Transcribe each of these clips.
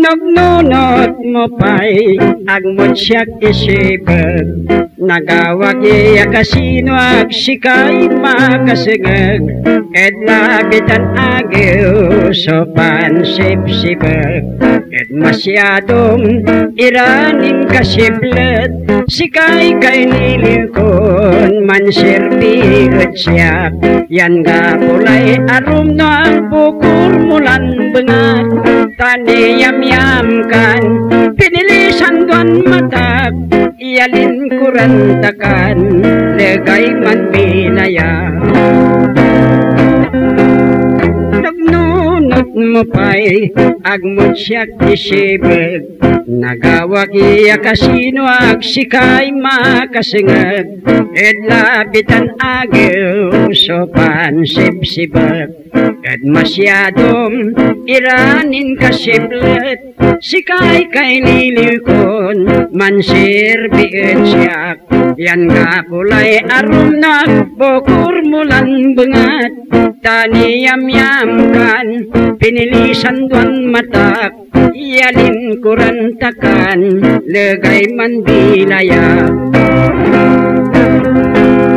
Nagnunot mo pa'y agmutsyak isipag, nagawagi kasino ag sikay makasagag, ed labitan agiw so pansip-sipag, ed masyadong iraning kasiplet, sikay kay nilikon mansirbi at siyak, yan nga pulay arum na ang bukur mulan bengat, taniyam-yam kan pinilisan doan matag, iyalin kurantakan legay man binaya. Nagnunot mo pa'y agmutsyak isibag, nagawag iya kasino ag sikay makasingag, ed labitan agiw so pansip-sibag, ed masyadong iranin kasiplet, sikay kay lilikon mansirbiin siyak, yan nga pulay arum na bukur mulan bengat, taniyam-yam kan pinilisan doan matak, iyalin kurantakan legay man bilaya.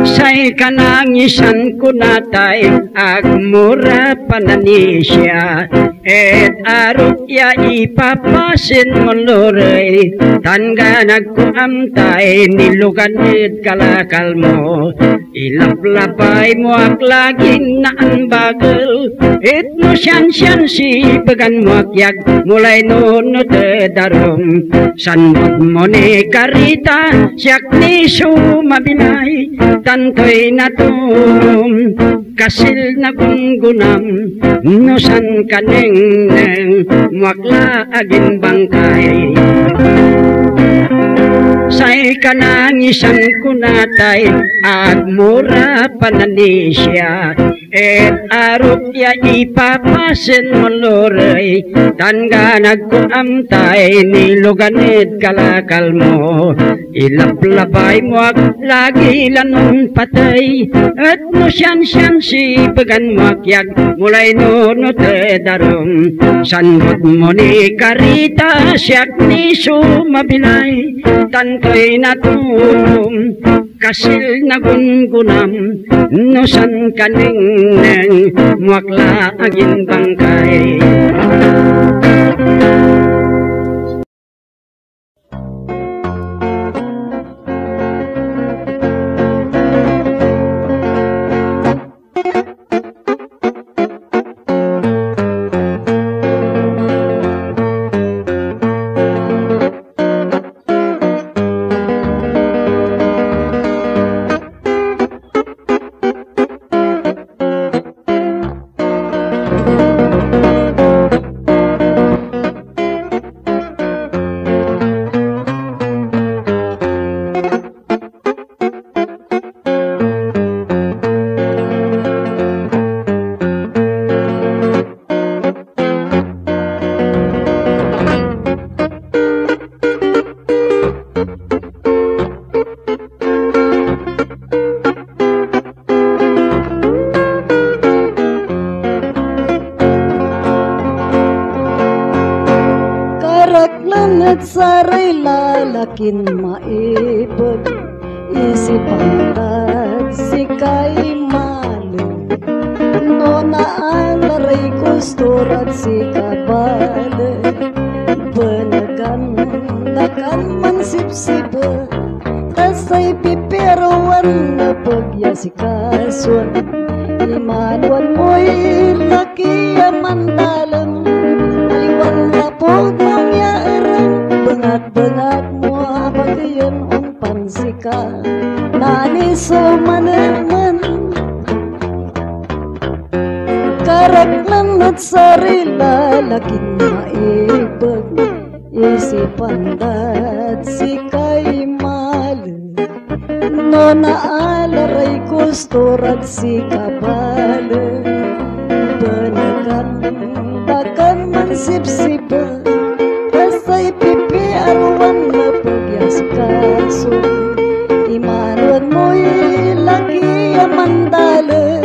Say kanangisan ko natay agmura pananisya, et arok ya ipapasin mo loray, tangga nagkuamtay niluganid kalakal mo, ilaplapay mo ak laging naan bagel, et mo siyan si bagan mo akyag mulay no te darom, sanbog mo ni karita siyak ni sumabinay, tantoy natum kasil na gunggunam, nusan kaneng muakla agin bangkay. Say kanangisan kunatay agmura pananisya, et arok ya ipapasin mo loray, tangga nagkuamtay niluganid kalakal mo, ilaplabay mo ak lagi lanong patay, at no siyan si bagan mo akyag mulay no te darom, sanbot mo ni karita siyak ni sumabilay, tantoy natum kasil na gungunam, nusan kaneng muakla agin bangkay. Langit saray lalakin maibag, isip pangtag sikay malu, no naalaray kustur at sikabale, benagan nakan mansip-sipa, tasay piperuan na pagyasikason, imanuan mo'y laki amandalam, aliwan na po bengat mo abagayan umpan sika naniso maneman karak lanat sarila lakin maibag si pandat si kay malu no naalaray gusto si kabalo benekan bakan mansip-sipa kasay pipi arwan napagyas kaso imanuan mo'y lagi amandala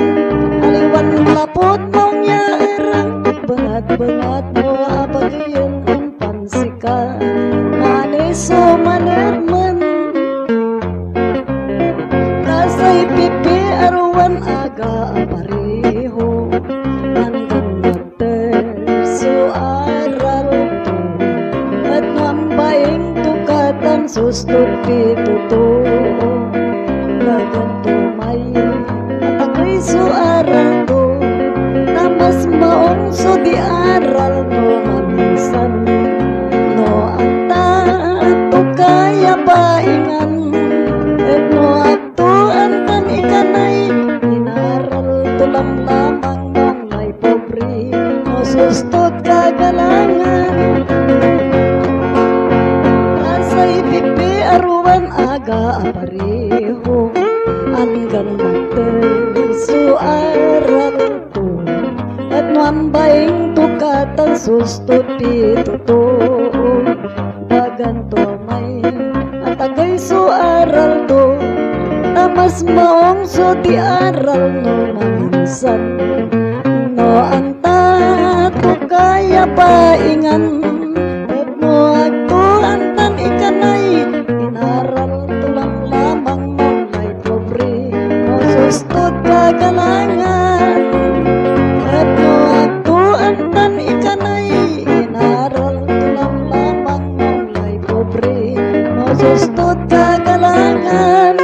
aliwan lapot mong yaarang bangat-bangat mo apagayan ang pansika maniso manirman kasay pipi arwan aga apareho hanggang magterso aral to at mambaying tukatan sustupi totoo gaganto may atakay so aral to tamas maong so di aral no maminsan no anta to kaya paingan et no akto antan ikanay inaral to lamang mong lay pobre no sustot kagalangan kasay pipi aruan aga apareho hanggang magterso aral to at mambaying tukatan sustot pitotoo baganto may atagay so aral to tamas maong so di aral no maminsan no anta to kaya paingan at no agto antan ikanay inaral tulang lamang mong lay pobre no sustot kagalangan at no agto antan ikanay inaral tulang lamang mong lay pobre no sustot kagalangan.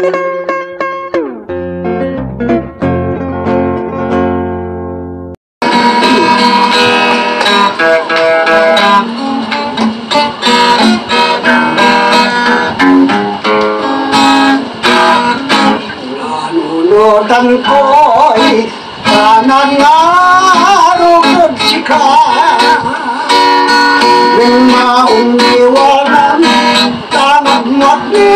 Nanunodan ko'y panangarog nagsika ring maundiwanan tanagmat ni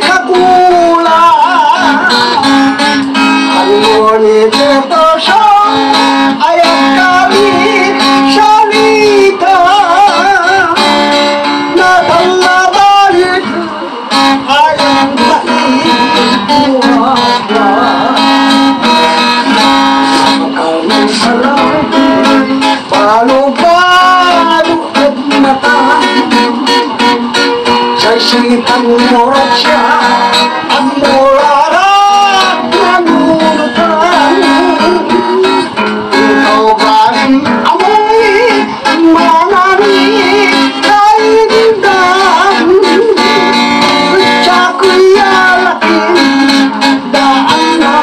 kagulang ngunit ito siya ayaw kami salita na talabalik ayaw balik palo-palo at mata sa isipang morat siya ang morarat na nunutan ikaw ba rin amoy manani kaibigan sa kuya laking daan na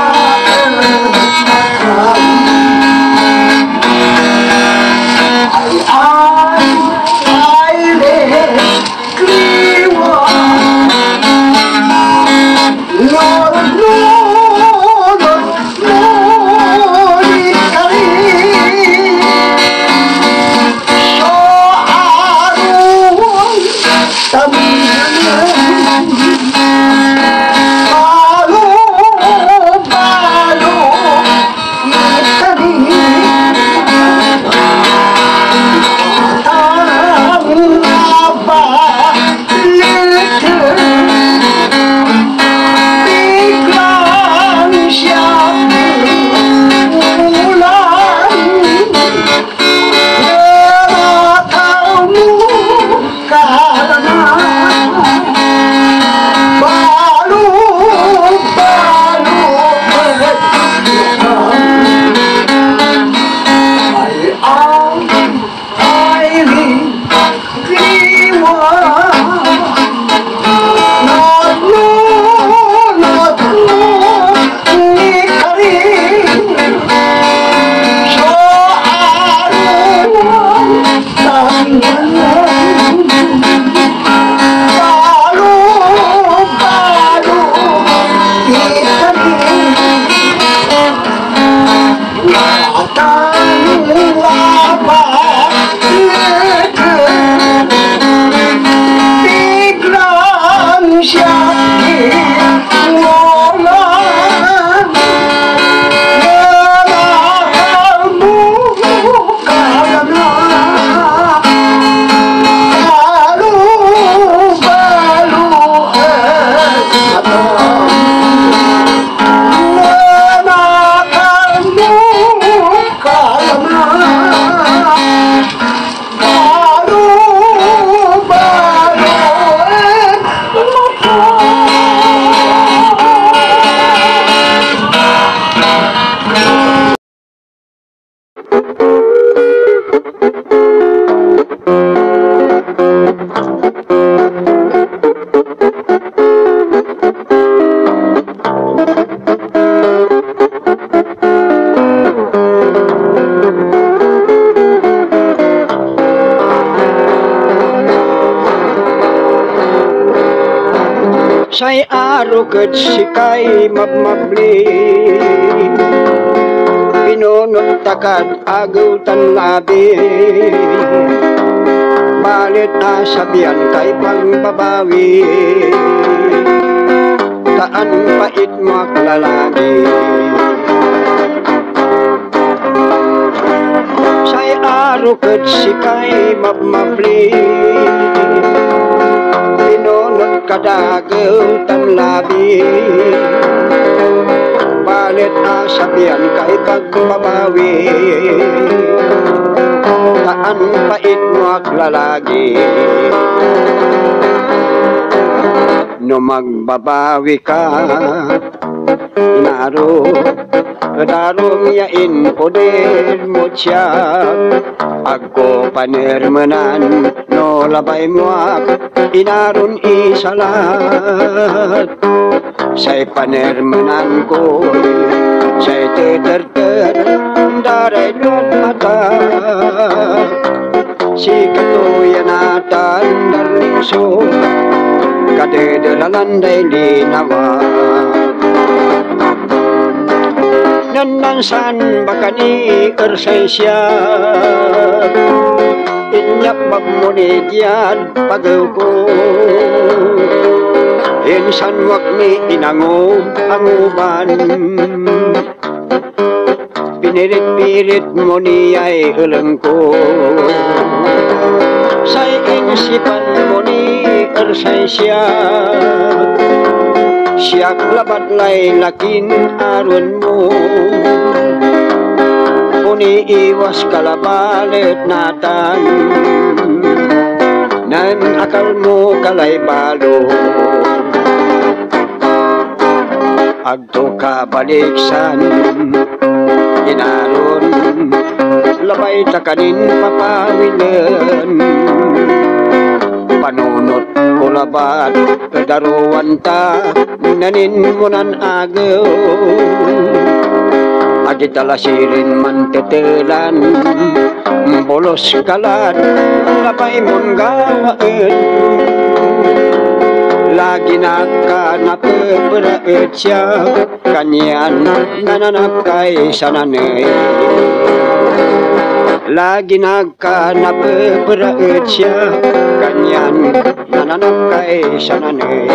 Karena say aruket sikay mabmabli pinunot takad agutan labi balit na sabihan kay pangbabawi taan pait maklalagi say aruket sikay mabmabli pinunot kadagaw tan labi balit na sabihan kay pagbabawi taan pait maklalagi no magbabawi ka inaro darong yain poder mo siya ako panirmanan no labay mo inaron isalat say panirmanan ko say teter daray luat mata si katuyanatan darningso kadedelalan day linawa nanansan bakani ersay siya inyap magmunidyan pagaw ko insan wag ni inango anguban pinirit-pirit mo niya'y ulang ko say insipan mo ni ersay siya siyak labat lay lakin aron mo uni iwas kalabalit natan nan akal mo kalay balo agto ka baliksan inaron labay takanin papawilan panunot kulabat kedaruan ta nanin munan agaw agitala sirin mantetelan bolos kalat labay mon gawain lagi naka napeperaet siya kanyan nananap kay sananay lagi naka napeperaet siya kanyan nananap kay sananay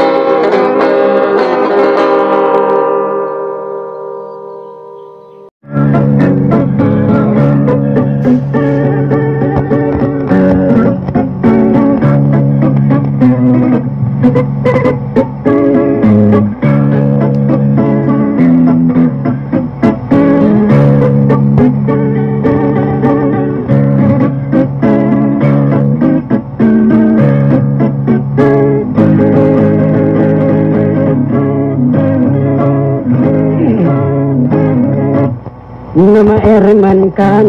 Maerman kan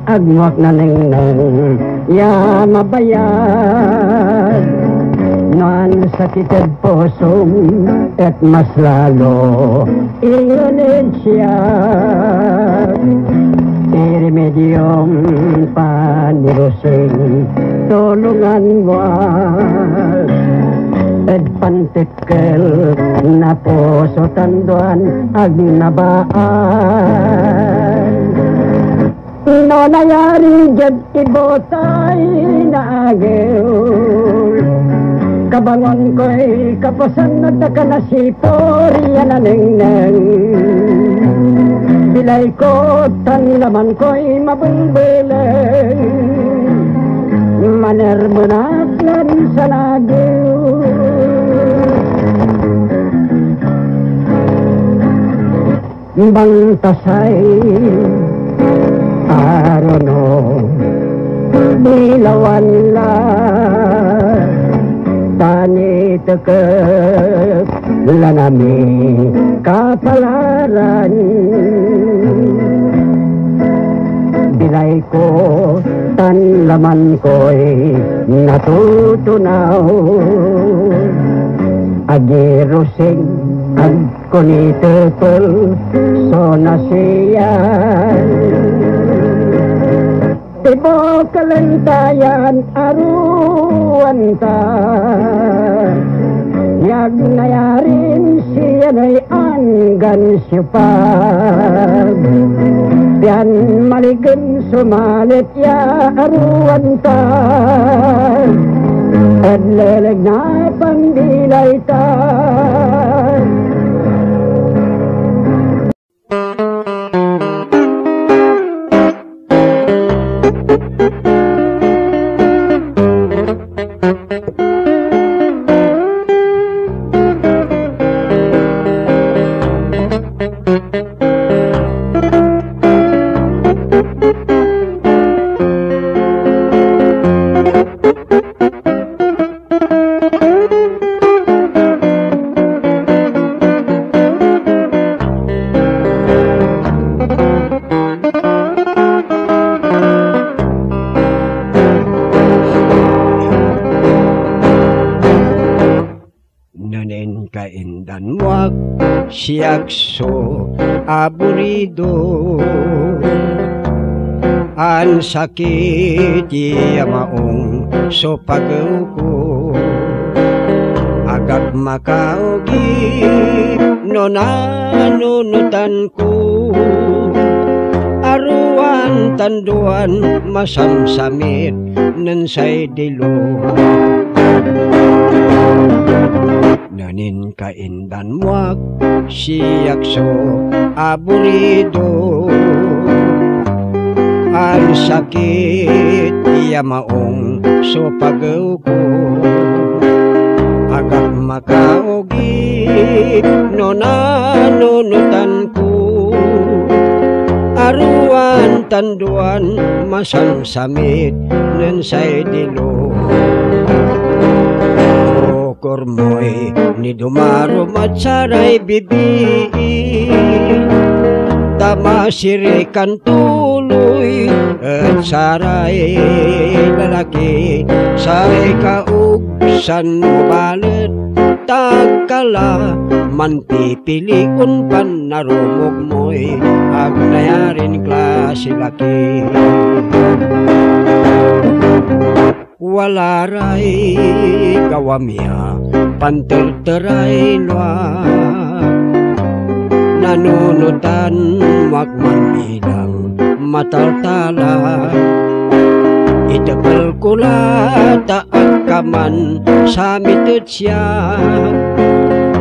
agwak na neng ya mabayad nan sakitad posong at mas lalo ingunit siya iremedium panirusing tulungan was at pantikel na poso tanduan ag nabaan no nayari jad ibotay na agil kabangon ko'y kapasan na takanasipor yan aneng-neng bilay ko tan laman ko'y mabulbileng manermanaklan sa nagyo bang tasay arono bilawan la tani tekep lanami kapalaran bilay ko tan laman ko'y natutunaw agirusing ag kunitepel so nasiyan tibo kalentayan aruan ta ya agnayarin siya na'y anggan sipag. Yan maligan sumalit ya aruan ta. At leleg na pandilay ta. Kaindan wag siyakso aburido an sakit iya maong so pagaw ko agad makaugi no nanunutan ko aruan tanduan masamsamit nan say dilo nanin kaindan wag siyakso aburido ang sakit iya maong so pagaw ko agad makaugi no nanunutan ko aruan tanduan masamsamit nan say dilo kormoy ni dumarom at saray bibi tama sirikan tuloy at saray lalaki say kaugsan mo balet tagkala man pipiliun pan narumog mo'y agnayarin klase laki wala ray kawamya panterteray luwa nanunutan magman bilang mataltala idabal kula taag kaman sa mitut siya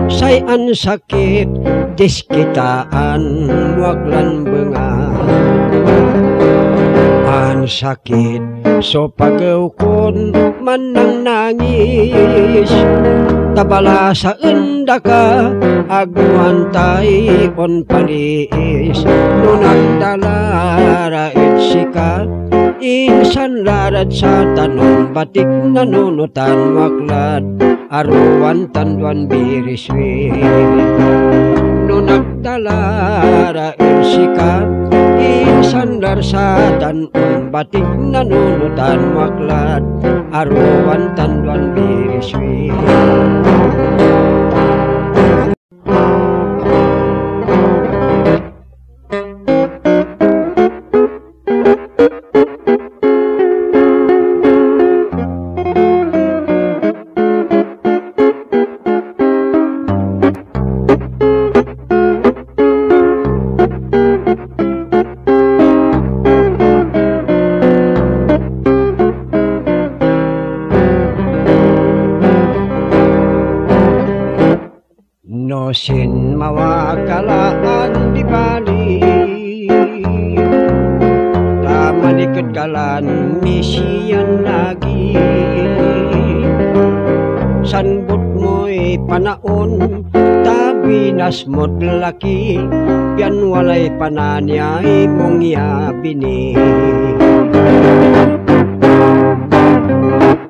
sayan sakit diskitaan waglan benga an sakit so pagaw kon manang nangis tabala sa enda ka agwantay on palis nunang dalara itsika insan larat sa tanong batik nanunutan maklad aruan tanduan biriswi nunang dalara itsika insan larsatan batik nanunutan maklad aruan tanduan biriswi sin mawakalaan di bali tamanikot kalan misiyan lagi sanbot mo'y panaon tabinas mo't laki pian walay pananyay mong yabini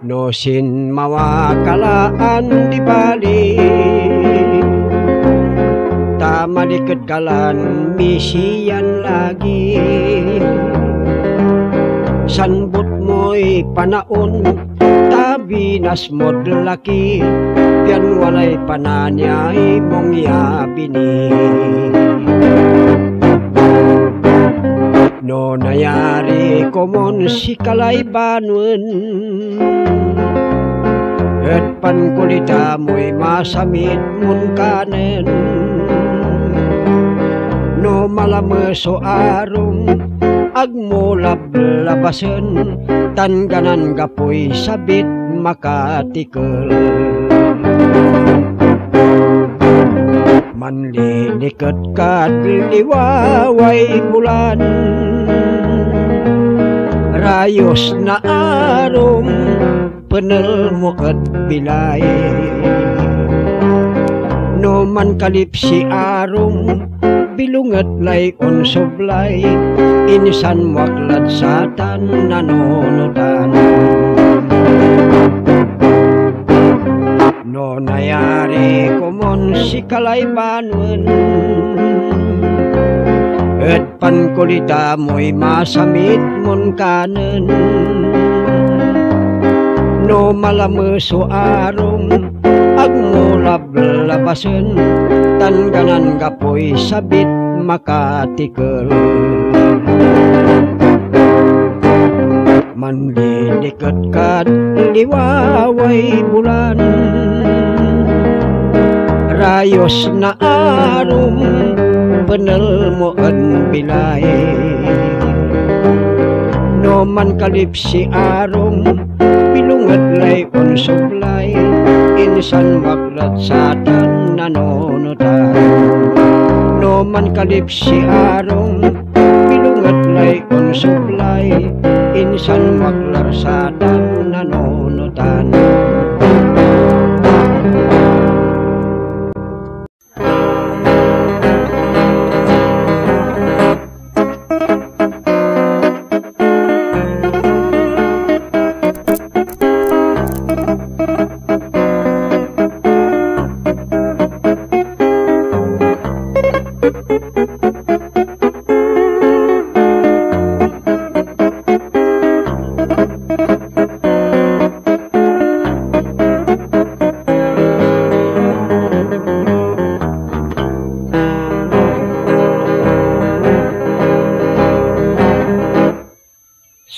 no sin mawakalaan di bali malikot kalan misiyan lagi sanbot mo'y panaon tabinas mo't laki pian walay pananyay mong yabini no nayari komon si kalay banwen et pankulita mo'y masamit mun kanen. No malameso arum agmulab labasen, tanganan gapoy sabit makatikel. Manlilikat kat liwaway bulan, rayos na arum penel mo at bilay. No man kalip si arum bilungat lay on sublay, insan waklad satan nanonotan. No nayari kumon si kalaybanon, et pankulita mo'y masamit mon kanen. No malameso arum agmulab labasen, tanganan gapoy sabit makatikel. Manlilikat kat liwaway bulan, rayos na arum penel mo an bilay. No man kalip si arum bilungat lay on sublay, insan maklad satan nanonotan. No man kalip si arum bilungat lay on sublay, insan maklad satan nanonotan.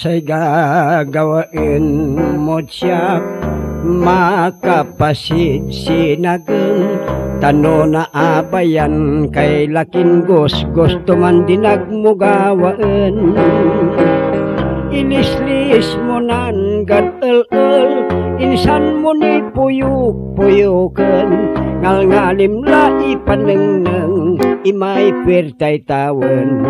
Say gagawain mo siya makapasid sinageng, tano na abayan kay laking gusto man dinagmugawaan. Ilislis mo nan gat-el-el, insan mo ni puyuk-puyukan, ngal-ngalim la ipanengneng, imay pertay tawan.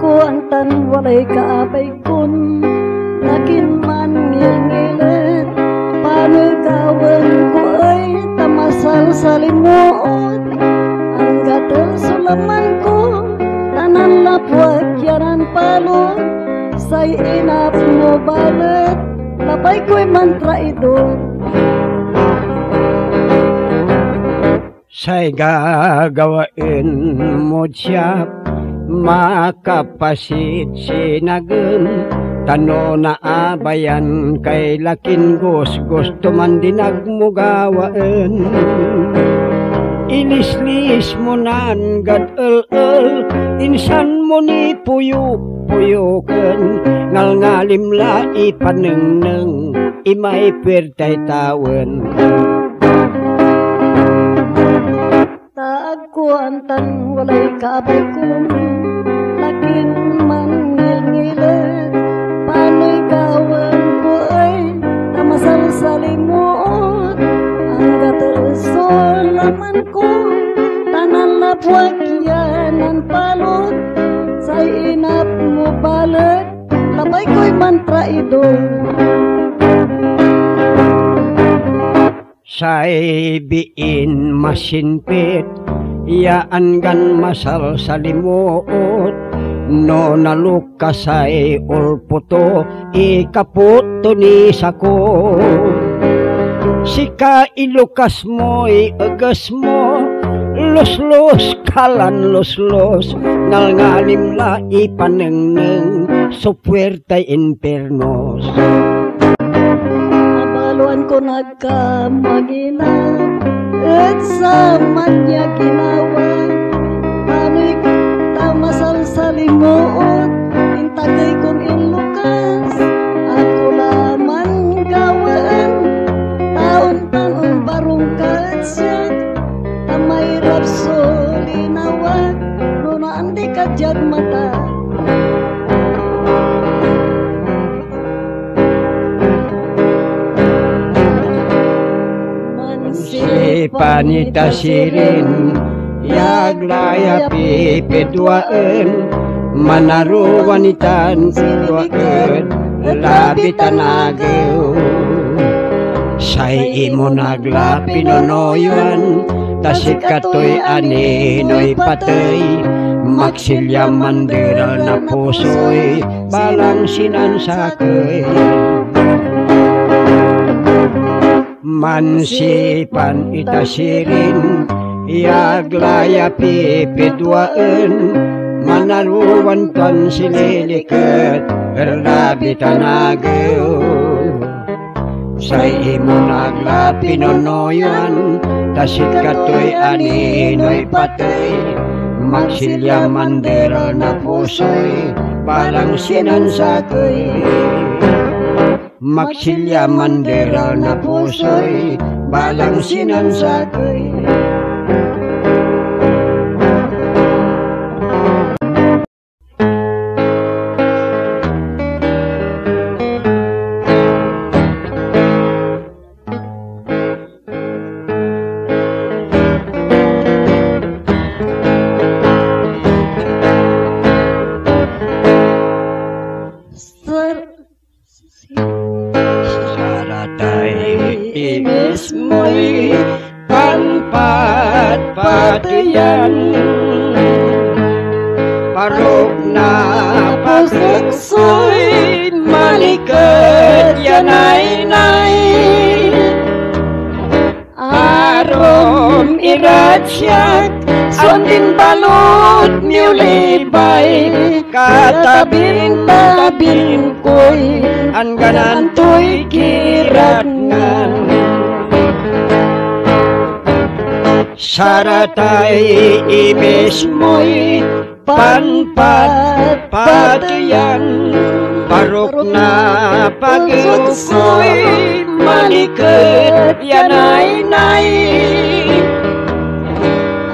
Kuantan walay kaabay kun, lakin man ngil-ngilit, panugawan ko ay tamasal sa limuot. Ang gatel sulaman ko, tanan lapwag yanan palot, say inap mo balet, labay ko'y mantra idol. Say gagawain mo siya makapasid sinagem, tano na abayan kay laking gusto man dinagmugawaan. Ilislis mo nan gat-el-el, insan mo ni puyuk-puyukan, ngal-ngalim la ipanengneng, imay pertay tawan. Kuantan walay kaabay kun, lakin man ngil-ngilit, pano'y gawan ko ay tamasal sa limuot. Ang gatel laman ko, tanan lapwag yanan palot, say inap mo balet, labay ko'y mantra idol. Say biin masinpit, yaan gan masal sa limuot, no nalukasay ulputo ikaputo ni sako. Sika ilukas mo'y agas mo, los-los kalan los-los, ngalngalim la ipanengneng, supuertay infernos. Mabaluan ko nagkamaginang, at sa manya ginawa, pano'y tamasal sa limuot, intagay kong inlukas, ako lang panita sirin yaglaya pipiduaan manaru wanitan duaan labi tanagaw say imo nagla pinonoyan tasik katoy aninoy patay maksilya mandiral na pusoy balang sinansakay mansipan itasirin yaglaya pipidwaan manaruwan tan sililikat erlabi tanagaw say imo nagla pinonoyan tasik katoy aninoy patay maksilya mandera na pusoy balang sinansakay maksilya mandera na pusoy balang sinansakay mo'y panpat-patiyan parok na pasuksoy malikad yanay-nay arom iratsyak sondin balot miulibay katabing-tabing ko'y angganantoy kiratngan saratay ibis mo'y panpat-patiyan parok na pag-ukoy malikad yanay-nay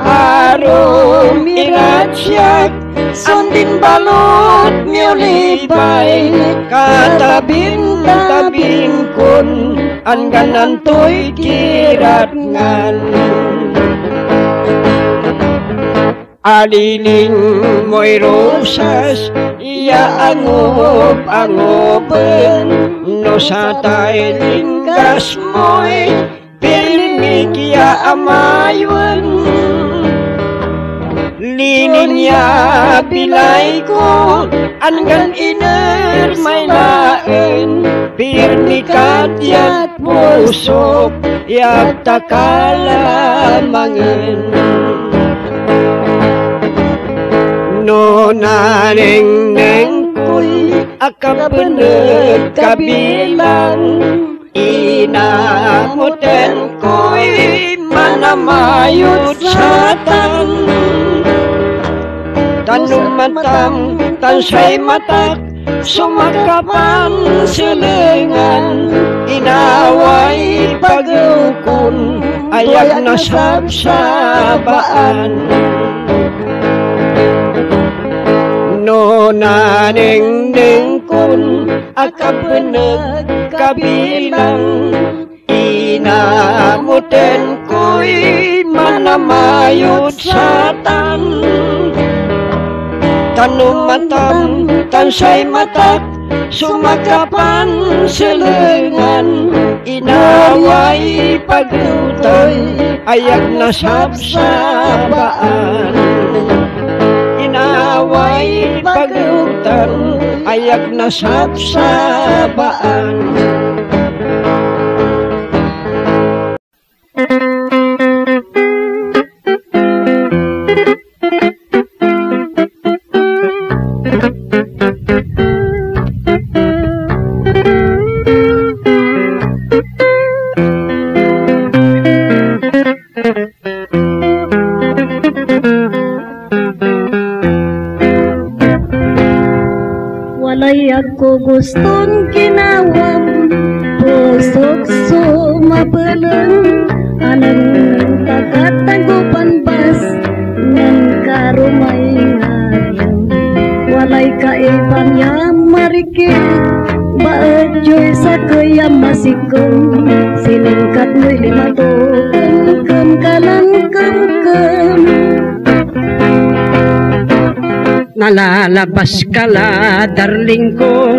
arom iratsyak sondin balot miulibay katabing-tabing kun angganantoy kiratngan aliling mo'y rosas iya angop-angopen no sa tayo lingkas mo'y pirmik ya amayon linin ya bilay ko anggan iner may laen pirmikat yat pusok yak takalamangan no naring-neng ko'y akabeneg kabilang inamuten ko'y manamayot sa tanong matam tansay matak sumakapan silingan inaway pagukon ayak na sabsabaan no naning-ning kun akabeneg kabilang inamuten ko'y manamayot sa tanong matam tansay matak sumakapan silingan inaway pagutoy ayak na sabsabaan inaway pagutan ayak na sabsabaan walay ako gustong ginawam pusok sumabelang anang tagat-tagupan bas ngan karumay ngayang walay kaiban niya marikit baadyoy sa kaya masikong siningkat mo'y limatokon nalalabas ka la darling ko,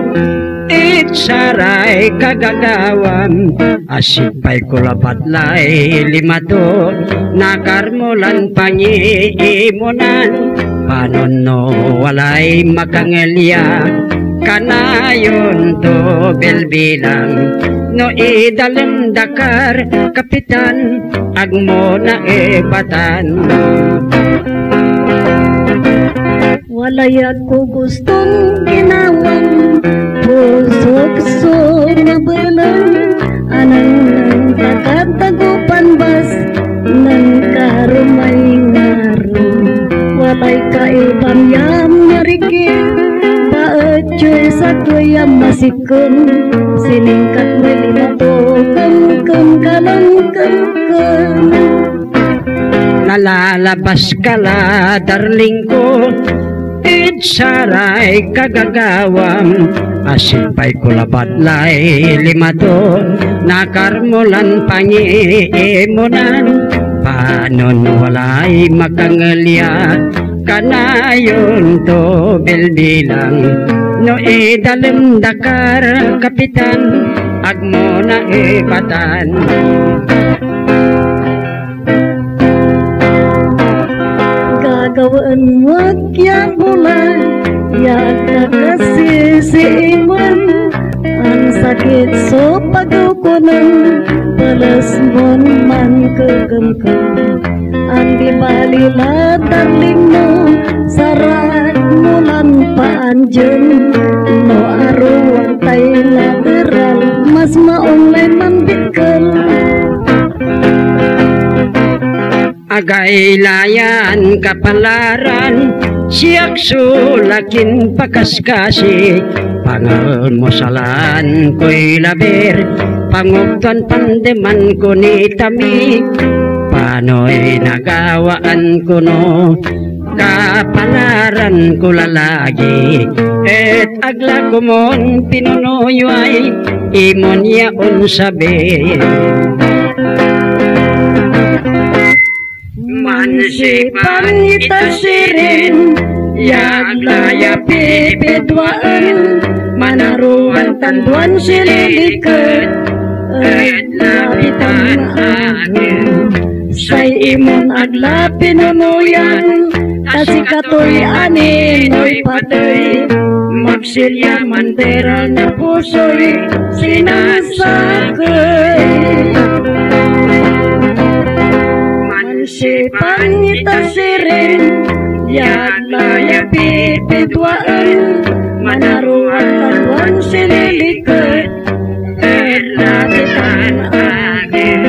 itsaray kagagawam, asipay ko labatlay limato, nakarmulan pangiimunan, panon no walay makangelya, kanayon to belbilang, no idalem dakar kapitan, agmo na ebatan. Walay ako gustong ginawang puso na belang, anang takatagupan bas ng karumay ngarum. Walay kaibang yam narigil, paetyoy sa kuyam masikun, siningkat may limato kem kalang kem. Nalalabas ka la darling ko, itsaray kagagawam, asipay ko labatlay limato, nakarmulan pangiimunan, panon walay makangelya, kanayon to belbilang, no idalem dakar kapitan, agmo na ibatan. Gagawin wakyang mulay, yaga kasi si iman, ang sakit so pagkukunan, balas mon man kegemkem, ang di balila darling mo, sarat mulan paanjen, no aruan tay lateral, mas maunlay mandikel. Agay layan kapalaran, siyak sulakin pakaskasi, pangalmosalan ko'y labir, pangugtan pandeman ko ni tami, pano'y nagawaan ko no, kapalaran ko lalagi, et agla ko mon pinunoyoy, imon yaon sabi. Mansipan itasirin, yaglaya pipidwaan, manaruan tanduan sililikat, at lapitan akin. Say imon agla pinunuyan, asikatoy aninoy patay, magsilya mandera na puso'y sinasakay. Sipan itasirin, yaglaya pipidwaan, manaruan tanduan sililikat, erlatitan akin.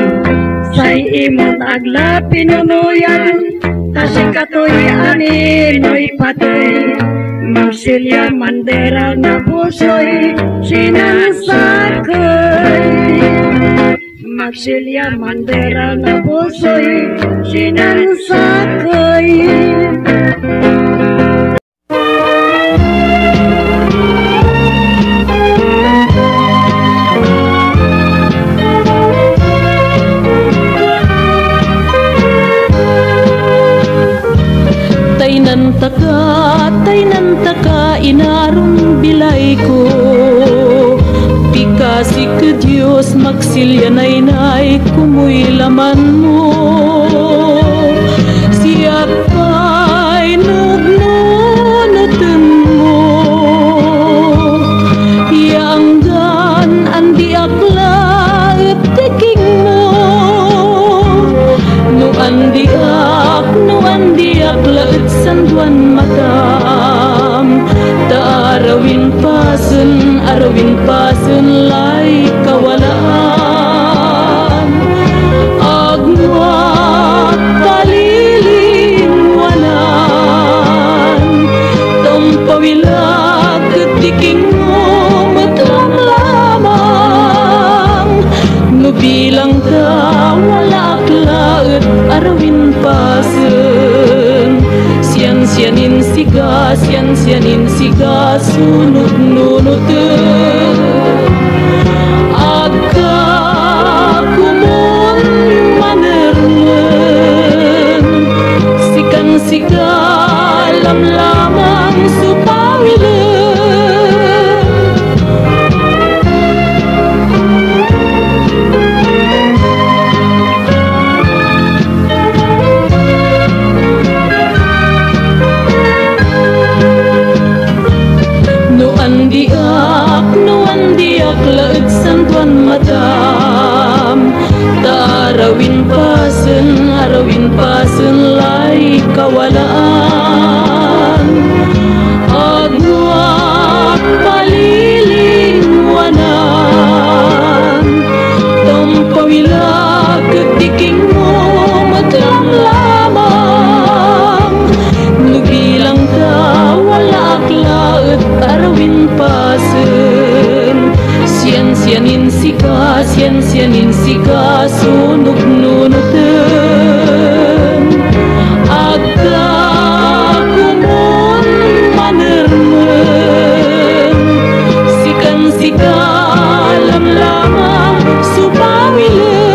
Say imot agla pinunuyan, kasikatoy aninoy patay, magsilya mandera na puso'y sinasakay. Magsilya mandera na puso'y sinansakay. Tay nantaka inarong bilay ko, pikasi ke Diyos magsilya nay kumuy laman mo, siya pa'y nugnunutin mo, yanggan andi akla at tiking mo, no andi akla at sanduan matam, arawin pasen lay kawalaan, agwat kalilingwanan, tampawilag ketiking mo matlam lamang, nubilang ka wala aklaat arawin pasen, siyan-siyanin siga sunod-nunutun, agka kumun manerlen, sikan siga lamang tuan madam. Arawin pasen lai kawalaan. Agwak palilingwanan. Tampawila ketiking mo matlang lamang. Nubilang ka wala aklaat arawin pasen. Sian-sianin sika sunug nunutan. Agka kumun manermen. Sikan-sika lamang supawilan.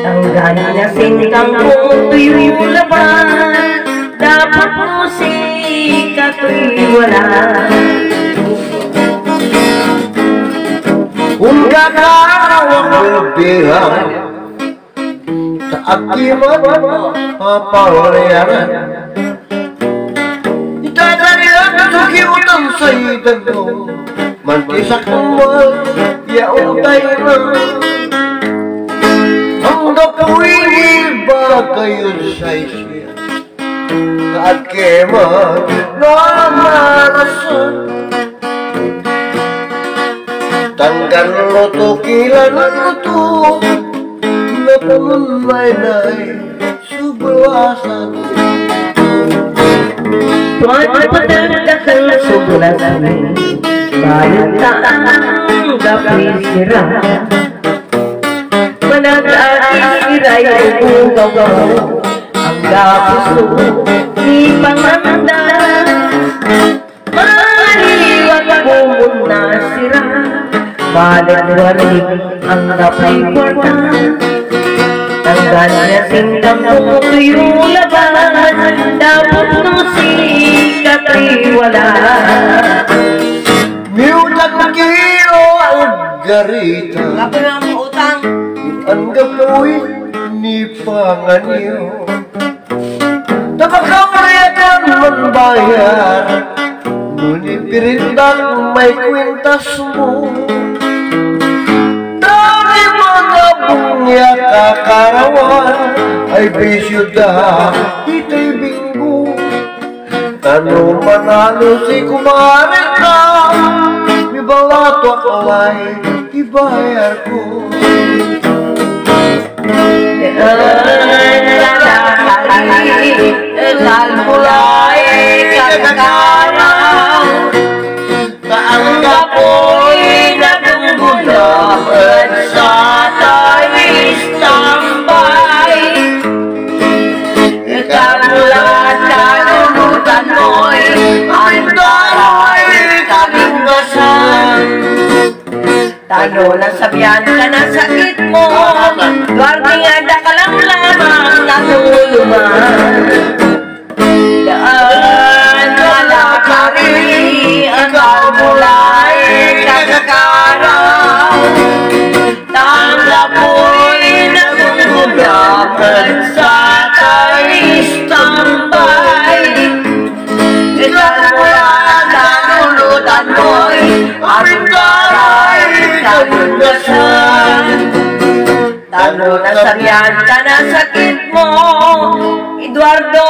Tanggalnya singkang kong tuyo laban, dapat musika tu'y wala. Kung kakawang bilbihan sa akiman papalayanan, itadarihan sukiutan sa itan ko, mantisak mo yaong tayo hanggang puwing ba kayo sa isya kaat keman na marasan tanggan lo to kilan lo to na pamamay na'y subulasan Pagpatagdakan subulasan Balintang gapi sira Manag-atiray ugaw ang gapuso ni panganda Maliwag ko muna sira Balagwarig ang gapi kwarta Tanggal na singkang tumutuyo laban, dapat no sikat ay wala. Miutak kilo ang garita, Kapag nga mo utang, ang gapoy ni panganiyo. Napakauriyakan man bayar, ngunit pirindang may kwintas mo. Dari mga bungya kakarawan, ay bisyo da, itay binggo. Tano manalo si kumare ka, may balato akalay, ibayar ko. Kalmulay kakaraw, kaanggap ko'y nagunggulan sa talis tambay. Kamulat kalulutan mo'y andaray kalinggasan. Talo na sabihan ka na sakit mo, warningada ka lang lamang natuluman. Daan wala ka rin, ang kalmulay kakaraw. Tanggap mo'y nagugulakan sa talis tambay. Kalmulat kalulutan mo'y andaray kalinggasan. Talo na sabihan ka na sakit mo, Eduardo,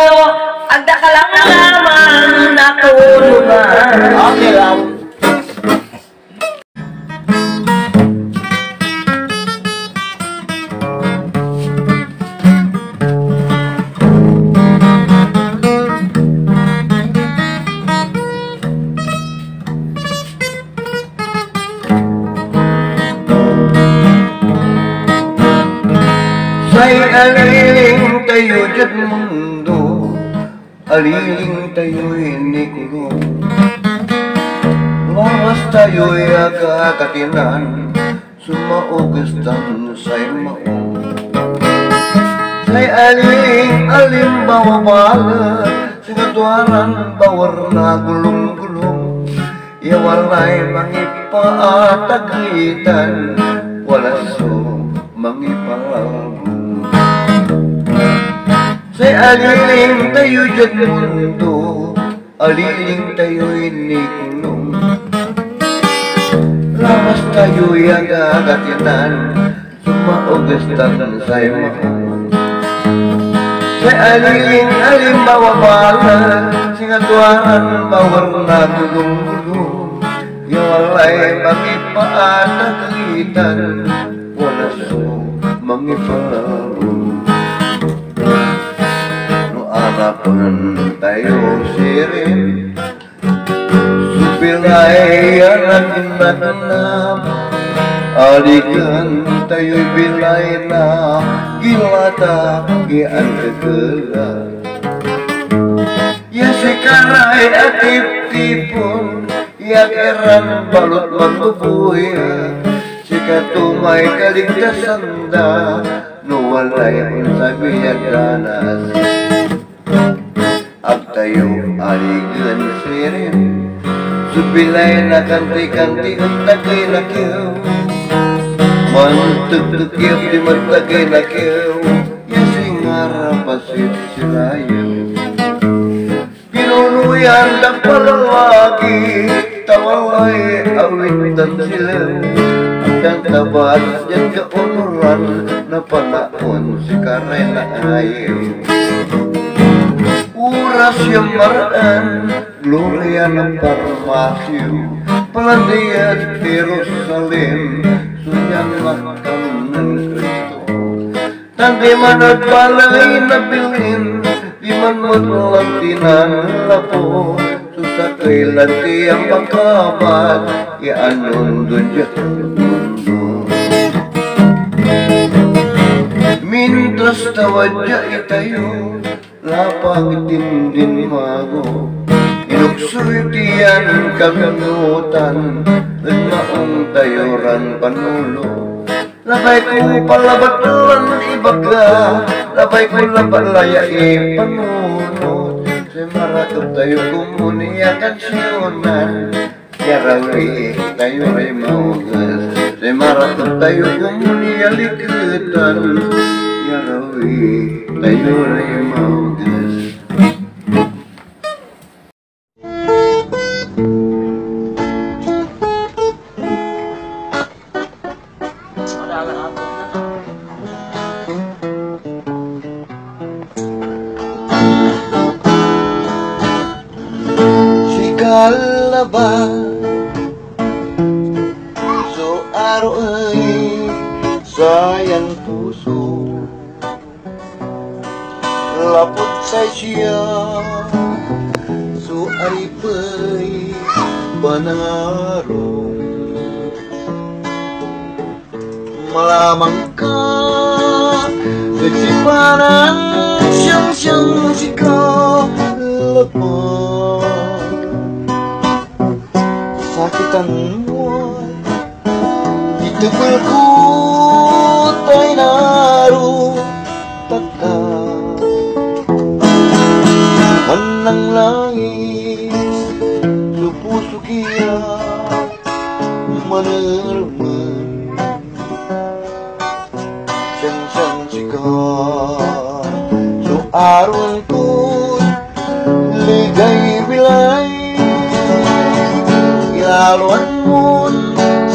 agda ka lang lamang natulungan. Okay lang. Say aliling tayo dyan mundo, aliling tayo'y nikulo. Lawas tayo'y agakatinan, sumaugastan say maong. Say aliling alimbawa bala, sinatuaran bawar na gulong-gulong. Iwalay mangipaatagitan, walaso mangipalabong. Say aliling tayo dyan mundo, aliling tayo'y nikulong. Lawas tayo'y agagatinan, sumaugastan say mahong. Say aliling alimbawa bala, singatuaran bawar na gulong-gulong. Yawalay mangipaatagitan, walaso mangipalabong. Harapan tayo sirin, supilay anak-anak, alikan tayo'y bilay na, gilata gian kegela. Ya sekaray at tipon, yak eran balot magbubuya, sikatumay kaligtasan da, nuwalay ang sabiyak danas. At tayo aligan sirin, subilay na kanti-kanti ang tagay na kiyaw. Mantug-tugyap di matagay na kiyaw, yasing harapasit silayaw. Pinunuyan na palawagi, tawalay awitan silaw. Ang tabat dyan kaunuran, na panaon si karay na ayaw. Oras yung maraan, gloria ng parmasyo, Palandian, Jerusalem, sunyang makam ng Kristo. Tandi man at palay na bilin, di man lang tinanlapo, susakay lati ang pagkabat, ianon dun dyan mundo. Mintas tawadya itayo, lapang din mago, inuksoy tiyan kaganutan, nagmaong tayoran panulo. Labay ko palabat lang ibaga, labay ko labalaya ipanunod. Sa maratong tayo kumuniya kansyonan, yarawi tayo ray maugas. Sa maratong tayo kumuniya likitan, yarawi tayo ray maugas. Kalaba so araw ay sayang puso lapot sa siya so aripay panangarong malamang ka nagsipanan siyang sikaw lapot sakitan mo itupul ko tayo naroon taka manang langit lupuso kaya manaraman siyang sika so aron ko ligay bilay laluan mo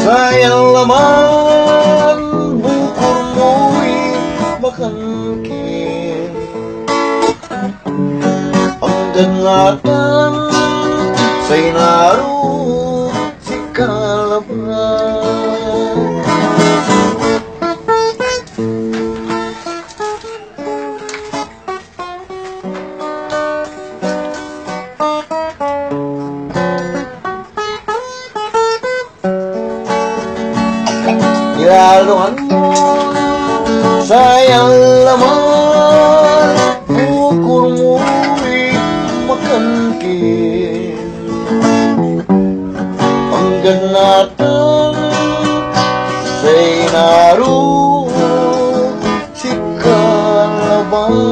sayang laman bukur mo'y makangkin hanggang latan sa'y naroon si Kalaban. Laluan mo sayang laman bukur mo'y makangkin hanggang natin sa'y naroon si Kalaban.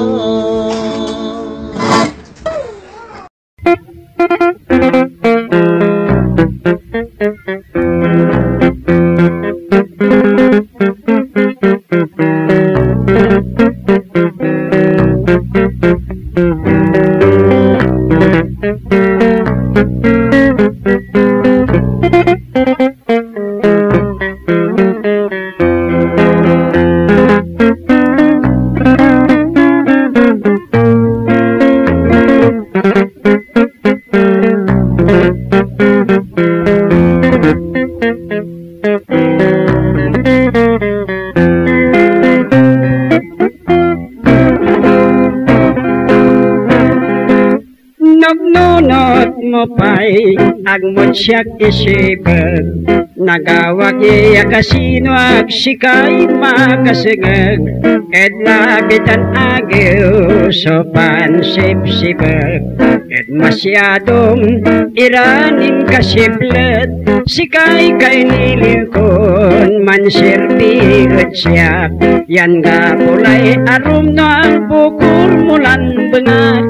Nagnunot mo pa'y agmunsyak isipag nagawag iya kasino ag sikay makasagag ed labitan agiw so pansip-sipag ed masyadong iraning kasiplet sikay kay nilingkon mansirbigot siya yan nga pulay arum na bukur mulan bengat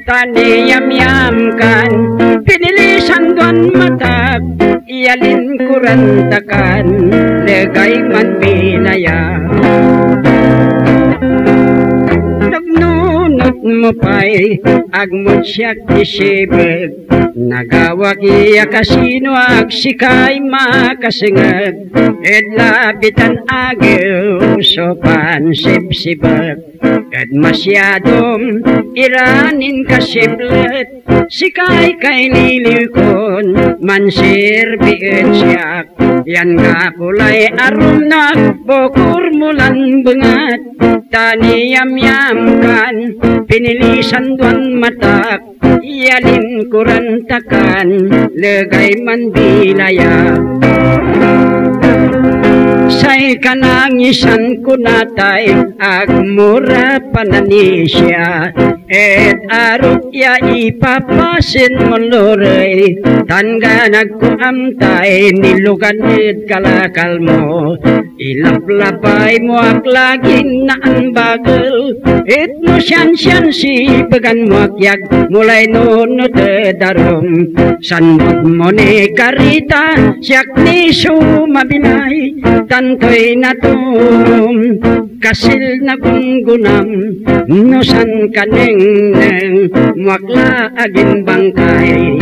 tani yam-yam kan pinilisan duan matag iyalin kurantakan legay man binaya nagnunot mo pa'y agmunsyak isibag nagawag iya kasino ag sikay makasingag ed labitan agiw so pansip-sipag ed masyadong iranin kasiplet sikay kay lilikon mansirbiin siyak yan nga pulay arum na bukur mulan bengat tani yam-yam kan pinilisan duan matak iyalin kurantakan legay man bilaya say kanangisan ko natay agmura pananisya et aruk ya ipapasin molorey tangga nagkuamtay nilugan it kalakal mo Ilaplapay mo aklagin na ang bagel. It mo siyan si bagan mo akyag mulay noon no te darom. Sanbog mo ni karita siyak ni sumabinay tantoy na tum. Kasil na gungunam no san kaneng neng muakla agin bangkay.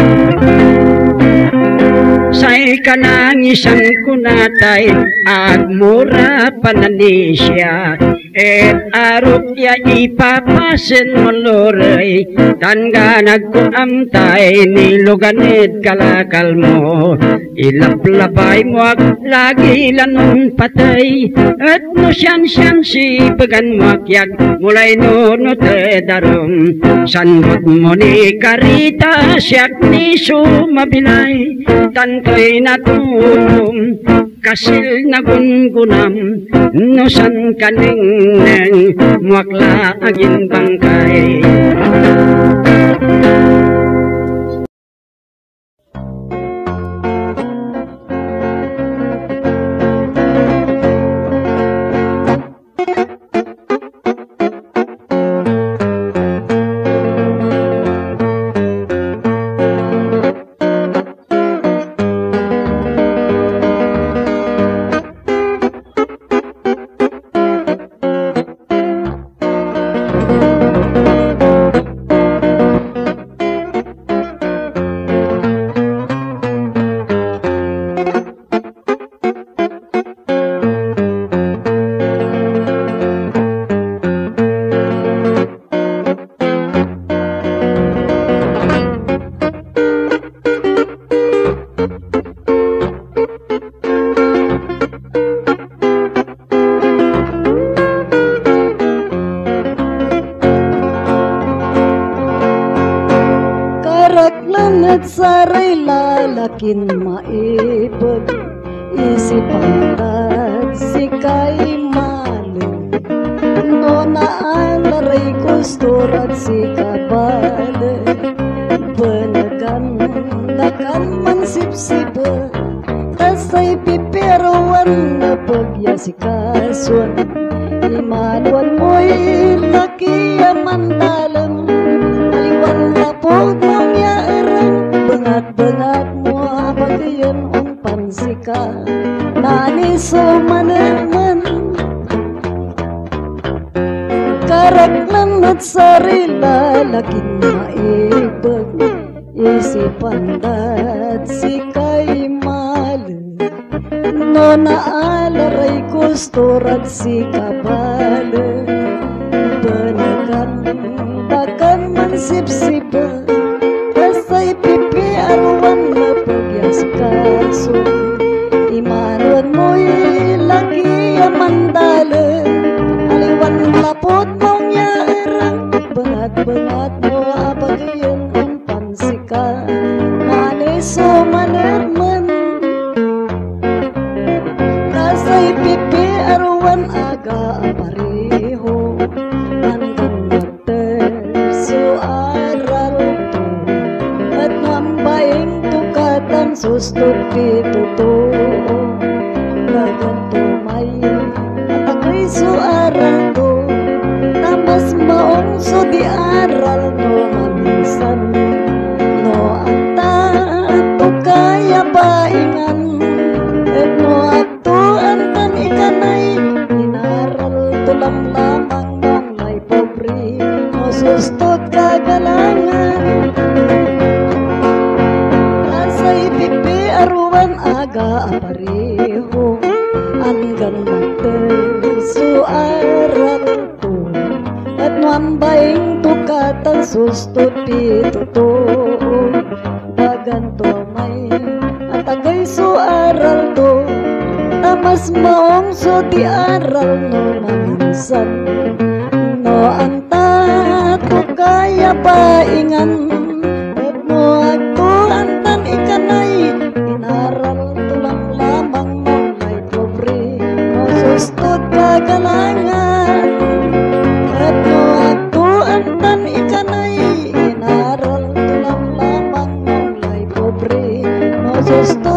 Say ka nang isang kunatay at mura pananisya et arup ya ipapasin mo loray tangga nagkuamtay niluganit kalakal mo ilaplabay mo ak lagi lanong patay at no siyan si bagan mo akyag mulay no te darom sanbot mo ni karita siyak ni sumabilay tantoy na tum kasil na gungunam nusan kaning neng muakla agin bangkay. Saray lalakin maipag isipan at sikay maling no naalaray kustur at sikabale benagan nakan mansip-sipa tasay piperuan na pagyasikason imanuan mo'y lakiyaman dalam aliwan lapog mong yaarang bengat mo abagayan umpan sika naniso manaman karaklan at sarila laking maibag isipan at sikay mali no naalaray kustur at sikabale benagan takan mansip-sipa tasay pipi arwan na pagyasikaso imanuan mo'y lagi amandala aliwan lapot mong yaarang bengat mo abagayan ang pansika maniso manerman tasay pipi arwan aga apareho hanggang magterso aral at nambaying tukatan sustot pituto laganto may at ako'y suaral to tamas maong so di aral no mamisan no ata to kaya baingan at no ato antan ikanay inaral to lamang mong lay pobre no sustot kagalangan aruan aga apareho hanggang magterso aral to at nuambaying tukatan sustot pituto baganto may at agay so aral to tamas maong so di aral no maminsan no anta to kaya paingan at no agto antan ikanay inaral tulang lamang mong may pobre no sustot kagalangan at no agto antan ikanay inaral tulang lamang mong may pobre no sustot